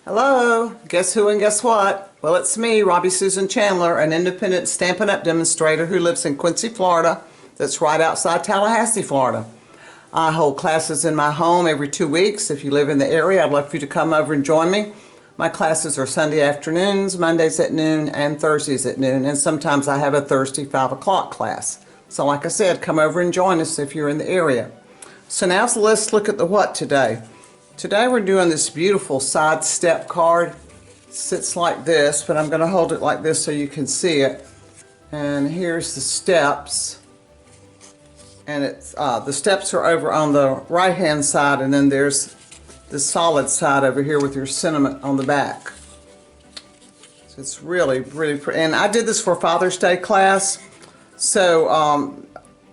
Hello, guess who and guess what? Well, it's me, Robbie Susan Chandler, an independent Stampin' Up! Demonstrator who lives in Quincy, Florida. That's right outside Tallahassee, Florida. I hold classes in my home every 2 weeks. If you live in the area, I'd love for you to come over and join me. My classes are Sunday afternoons, Mondays at noon, and Thursdays at noon, and sometimes I have a Thursday 5 o'clock class. So like I said, come over and join us if you're in the area. So now let's look at the what today. Today we're doing this beautiful side step card. It sits like this, but I'm going to hold it like this so you can see it. And here's the steps. And it's the steps are over on the right hand side, and then there's the solid side over here with your sentiment on the back. So it's really pretty. And I did this for Father's Day class, so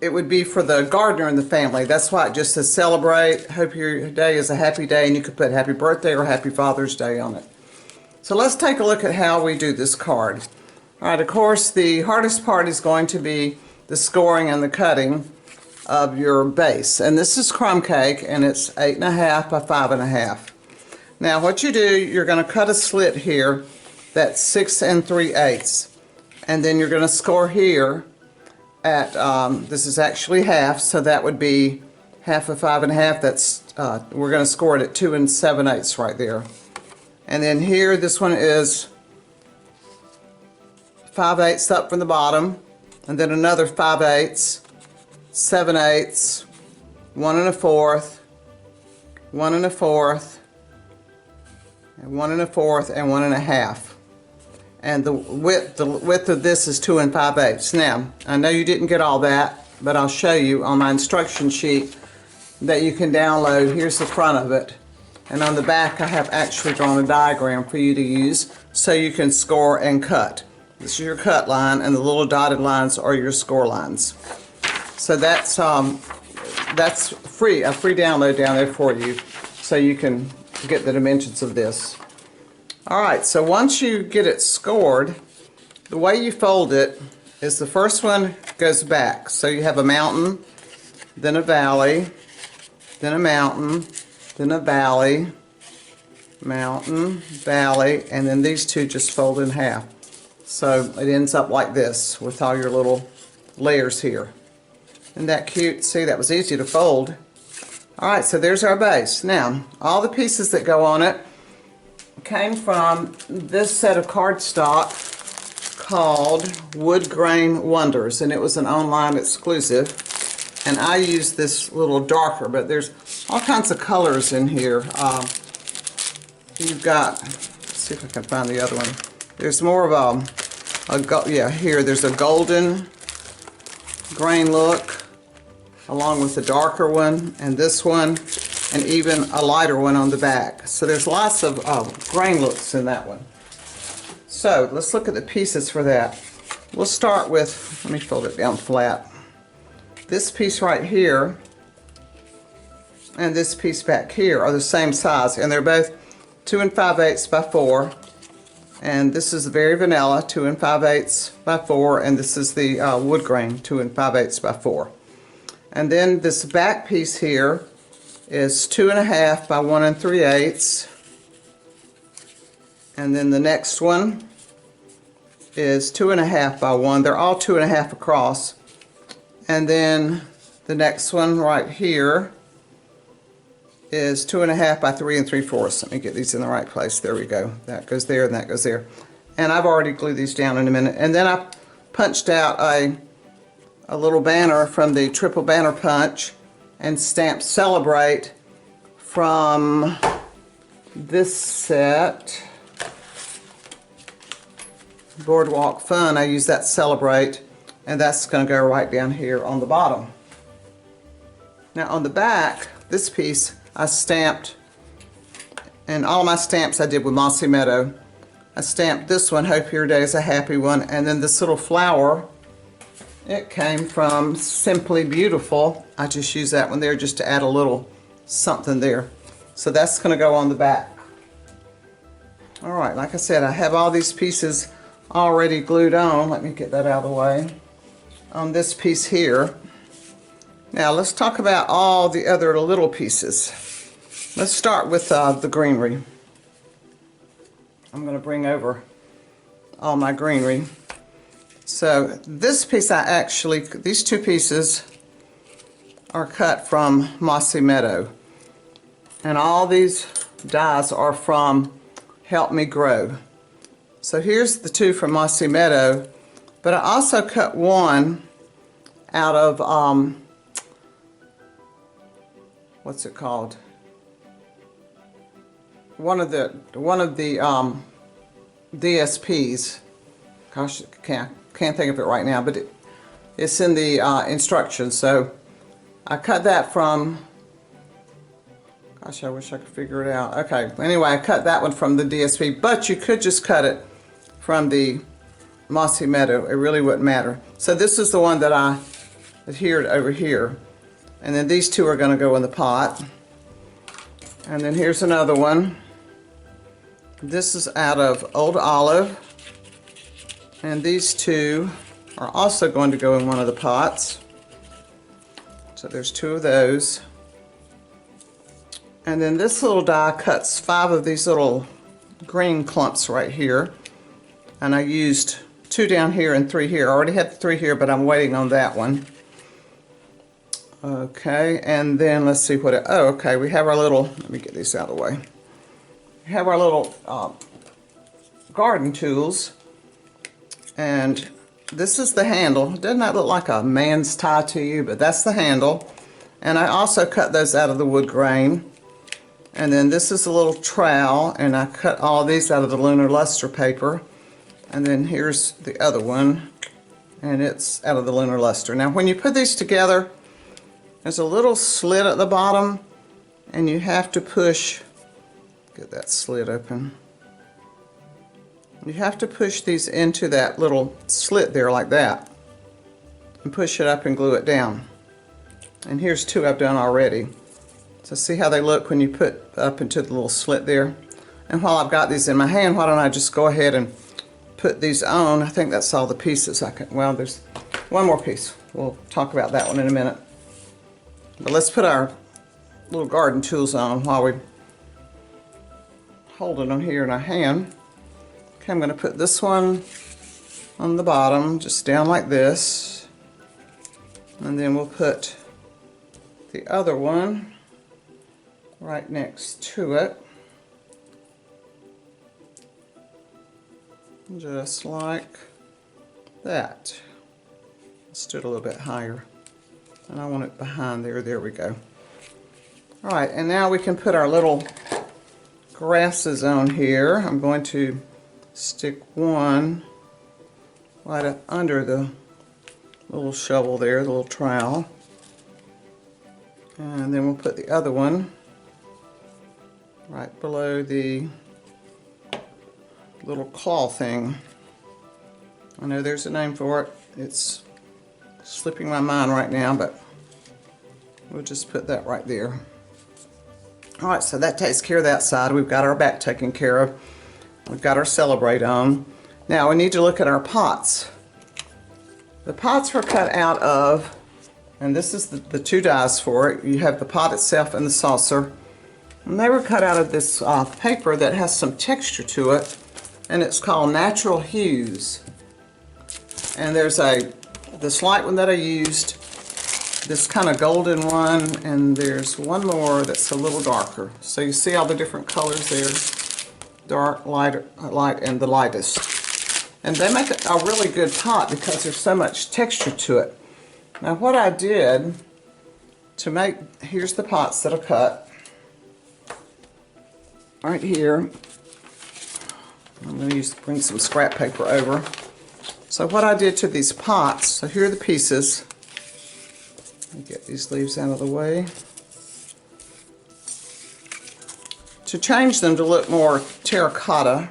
it would be for the gardener in the family. That's why it just says celebrate. Hope your day is a happy day, and you could put happy birthday or happy Father's Day on it. So let's take a look at how we do this card. All right, of course, the hardest part is going to be the scoring and the cutting of your base. And this is crumb cake, and it's 8.5 by 5.5. Now what you do, you're going to cut a slit here that's 6 3/8. And then you're going to score here at, this is actually half, so that would be half of 5.5. That's, we're going to score it at 2 7/8 right there. And then here, this one is 5/8 up from the bottom, and then another 5/8, 7/8, 1 1/4, 1 1/4, and 1 1/4, and 1 1/2. And the width of this is 2 5/8. Now, I know you didn't get all that, but I'll show you on my instruction sheet that you can download. Here's the front of it. And on the back, I have actually drawn a diagram for you to use so you can score and cut. This is your cut line, and the little dotted lines are your score lines. So that's free, a free download down there for you, so you can get the dimensions of this. Alright, so once you get it scored, the way you fold it is the first one goes back. So you have a mountain, then a valley, then a mountain, then a valley, mountain, valley, and then these two just fold in half. So it ends up like this with all your little layers here. Isn't that cute? See, that was easy to fold. Alright, so there's our base. Now, all the pieces that go on it came from this set of cardstock called Wood Grain Wonders, and it was an online exclusive. And I used this little darker, but there's all kinds of colors in here. You've got, let's see if I can find the other one. There's more of here, there's a golden grain look, along with the darker one, and this one, and even a lighter one on the back. So there's lots of grain looks in that one. So let's look at the pieces for that. We'll start with, let me fold it down flat. This piece right here and this piece back here are the same size, and they're both 2 5/8 by 4. And this is very vanilla, 2 5/8 by 4, and this is the wood grain, 2 5/8 by 4. And then this back piece here is 2.5 by 1 3/8, and then the next one is 2.5 by 1. They're all 2.5 across, and then the next one right here is 2.5 by 3 3/4. Let me get these in the right place. There we go. That goes there and that goes there. And I've already glued these down in a minute. And then I punched out a little banner from the triple banner punch and stamped Celebrate from this set, Boardwalk Fun. I use that Celebrate, and that's going to go right down here on the bottom. Now on the back, this piece I stamped, and all my stamps I did with Mossy Meadow. I stamped this one, Hope Your Day is a Happy One, and then this little flower, it came from Simply Beautiful. I just used that one there just to add a little something there. So that's going to go on the back. Alright, like I said, I have all these pieces already glued on. Let me get that out of the way. On this piece here. Now let's talk about all the other little pieces. Let's start with the greenery. I'm going to bring over all my greenery. So this piece these two pieces are cut from Mossy Meadow. And all these dies are from Help Me Grow. So here's the two from Mossy Meadow, but I also cut one out of, what's it called? One of the DSPs. Gosh, can't think of it right now, but it's in the instructions. So I cut that from, gosh, I wish I could figure it out. Okay, anyway, I cut that one from the DSP, but you could just cut it from the Mossy Meadow. It really wouldn't matter. So this is the one that I adhered over here. And then these two are going to go in the pot. And then here's another one. This is out of Old Olive. And these two are also going to go in one of the pots. So there's two of those. And then this little die cuts 5 of these little green clumps right here. And I used 2 down here and 3 here. I already had 3 here, but I'm waiting on that one. Okay, and then let's see what okay, we have our little, let me get these out of the way. We have our little garden tools. And this is the handle. Doesn't that look like a man's tie to you? But that's the handle. And I also cut those out of the wood grain. And then this is a little trowel, and I cut all these out of the lunar luster paper. And then here's the other one, and it's out of the lunar luster. Now when you put these together, there's a little slit at the bottom, and you have to push, get that slit open. You have to push these into that little slit there like that, and push it up and glue it down. And here's 2 I've done already. So see how they look when you put up into the little slit there? And while I've got these in my hand, why don't I just go ahead and put these on. I think that's all the pieces I can, well, there's one more piece. We'll talk about that one in a minute. But let's put our little garden tools on while we hold it on here in our hand. Okay, I'm going to put this one on the bottom, just down like this. And then we'll put the other one right next to it. Just like that. Let's do it a little bit higher. And I want it behind there. There we go. Alright, and now we can put our little grasses on here. I'm going to stick one right up under the little shovel there, the little trowel. And then we'll put the other one right below the little claw thing. I know there's a name for it. It's slipping my mind right now, but we'll just put that right there. Alright, so that takes care of that side. We've got our back taken care of. We've got our Celebrate on. Now we need to look at our pots. The pots were cut out of, and this is the 2 dies for it. You have the pot itself and the saucer. And they were cut out of this paper that has some texture to it, and it's called Natural Hues. And there's this light one that I used, this kind of golden one, and there's one more that's a little darker. So you see all the different colors there, dark, light, and the lightest. And they make a really good pot because there's so much texture to it. Now what I did to make, here's the pots that I cut. Right here. I'm going to bring some scrap paper over. So what I did to these pots, so here are the pieces. Let me get these leaves out of the way. To change them to look more terracotta,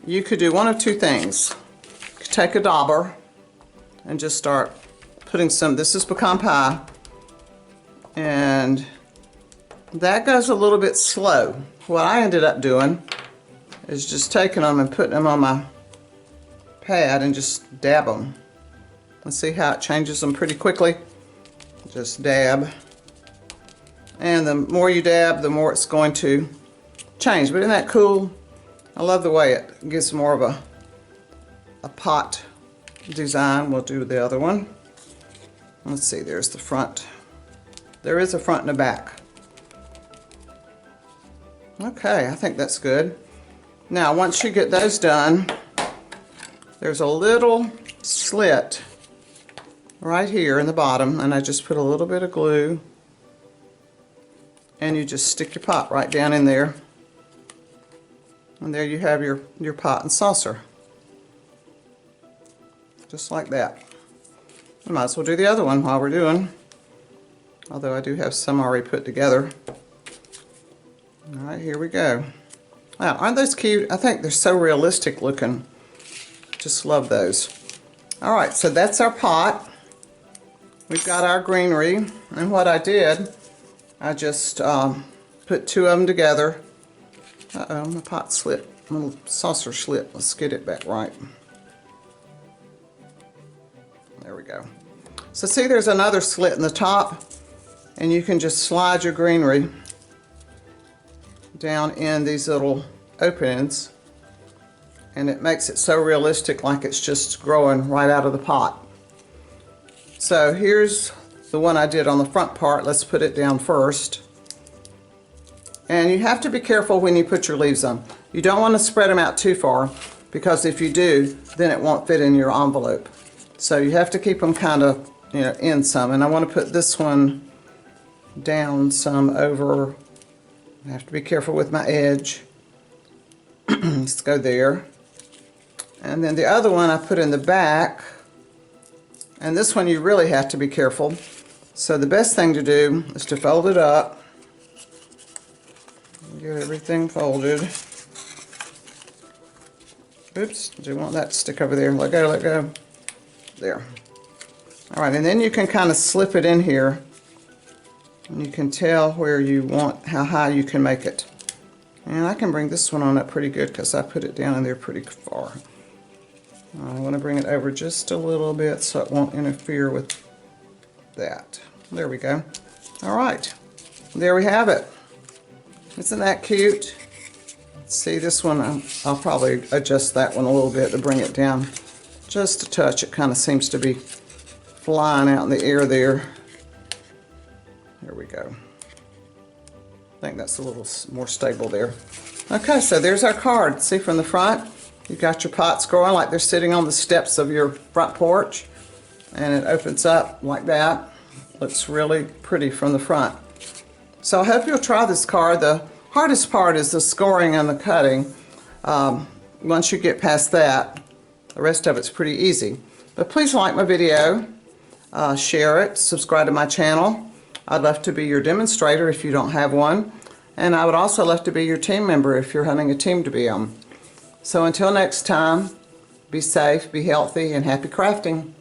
you could do one of 2 things. You could take a dauber and just start putting some, this is pecan pie, and that goes a little bit slow. What I ended up doing is just taking them and putting them on my pad and just dab them. Let's see how it changes them pretty quickly. Just dab. And the more you dab, the more it's going to change. But isn't that cool? I love the way it gives more of a pot design. We'll do the other one. Let's see, there's the front. There is a front and a back. Okay, I think that's good. Now, once you get those done, there's a little slit right here in the bottom, and I just put a little bit of glue, and you just stick your pot right down in there, and there you have your pot and saucer. Just like that. I might as well do the other one while we're doing, although I do have some already put together. Alright, here we go. Wow, aren't those cute? I think they're so realistic looking. Just love those. Alright, so that's our pot. We've got our greenery, and what I did, I just put two of them together. Uh-oh, my pot slipped, my little saucer slipped. Let's get it back right. There we go. So see, there's another slit in the top, and you can just slide your greenery down in these little openings, and it makes it so realistic, like it's just growing right out of the pot. So here's the one I did on the front part. Let's put it down first. And you have to be careful when you put your leaves on. You don't want to spread them out too far, because if you do, then it won't fit in your envelope. So you have to keep them kind of, you know, in some. And I want to put this one down some over. I have to be careful with my edge. Let's go there. And then the other one I put in the back. And this one you really have to be careful. So the best thing to do is to fold it up. Get everything folded. Oops, do you want that to stick over there? Let go, let go. There. Alright, and then you can kind of slip it in here. And you can tell where you want, how high you can make it. And I can bring this one on up pretty good because I put it down in there pretty far. I want to bring it over just a little bit so it won't interfere with that. There we go. Alright, there we have it. Isn't that cute? See, this one, I'll probably adjust that one a little bit to bring it down just a touch. It kind of seems to be flying out in the air there. There we go. I think that's a little more stable there. Okay, so there's our card. See, from the front, you've got your pots growing like they're sitting on the steps of your front porch, and it opens up like that. Looks really pretty from the front. So I hope you'll try this card. The hardest part is the scoring and the cutting. Once you get past that, the rest of it's pretty easy. But please like my video, share it, subscribe to my channel. I'd love to be your demonstrator if you don't have one. And I would also love to be your team member if you're hunting a team to be on. So until next time, be safe, be healthy, and happy crafting.